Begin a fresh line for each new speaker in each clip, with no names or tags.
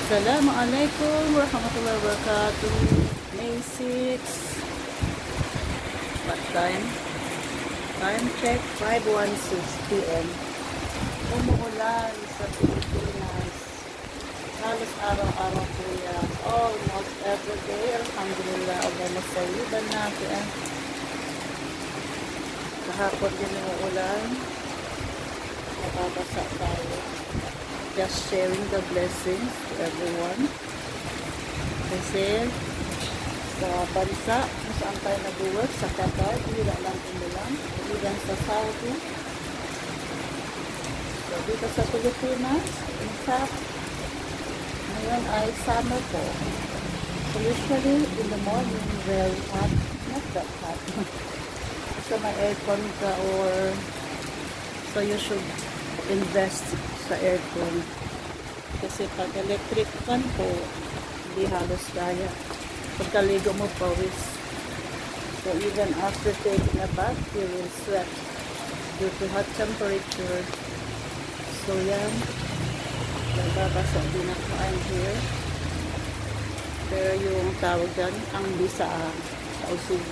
Assalamualaikum warahmatullahi wabarakatuh. May 6. What time? Time check 5:16 p.m. Umuulan sa Pilipinas. Halos araw-araw po yan. Almost every day. Alhamdulillah. Allah masayiban natin. Kahapon din umuulan. Nakabasa tayo. Just sharing the blessings to everyone. Kasi sa bansa kung saan tayo nag-work, sa Qatar, hindi lang umulan, even sa Saudi. So dito sa Pilipinas, in fact, ngayon ay summer po. So usually in the morning, very hot, not that hot. So may aircon ka or so you should invest sa aircon kasi pag electric fan po hindi halos kaya pagkaligo mo pawis, so even after taking a bath you will sweat due to hot temperature. So yan, nagbabasa din ako. I'm here, pero yung tawag dyan ang bisa sa usig.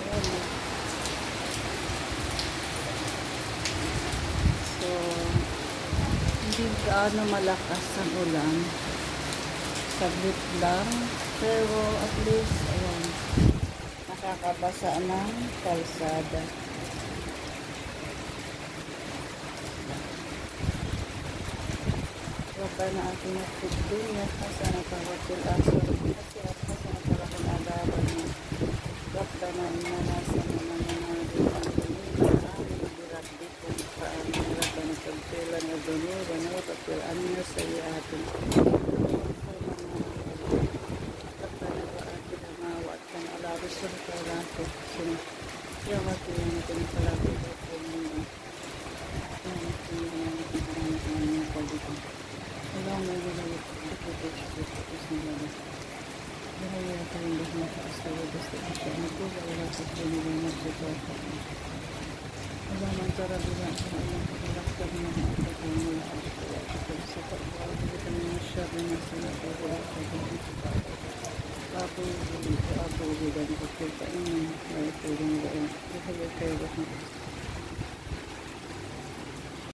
Yan. Hindi gaano malakas ang ulan, saglit lang, pero at least ayan, nakakabasa ng kalsada. Wala na ating nagtugtong at kasana kawatil aso kasi at kasana kalakang agaban niya wala na inanasa naman ng mga ditang kanina amin birat dito paano hirap na nagpagpilan na doon na tapilaan niya sa iyo atin kapanawa atin ang mawa at kang alabos sa kalako yung atin yung atin ang kalako at yung along may gulay ito sa mga Dahil ito yung gusto na kaasawa basta ito ang nagkuha wala sa pinili nagkuha wala man tara bilang sa ilang kakalakad na ito kung mula ako sa pagkawal dito ng shop na nasa ito wala sa dito Apo yung dito, apo yung dito, kapag kainin, ay ito yung dito, dahil kayo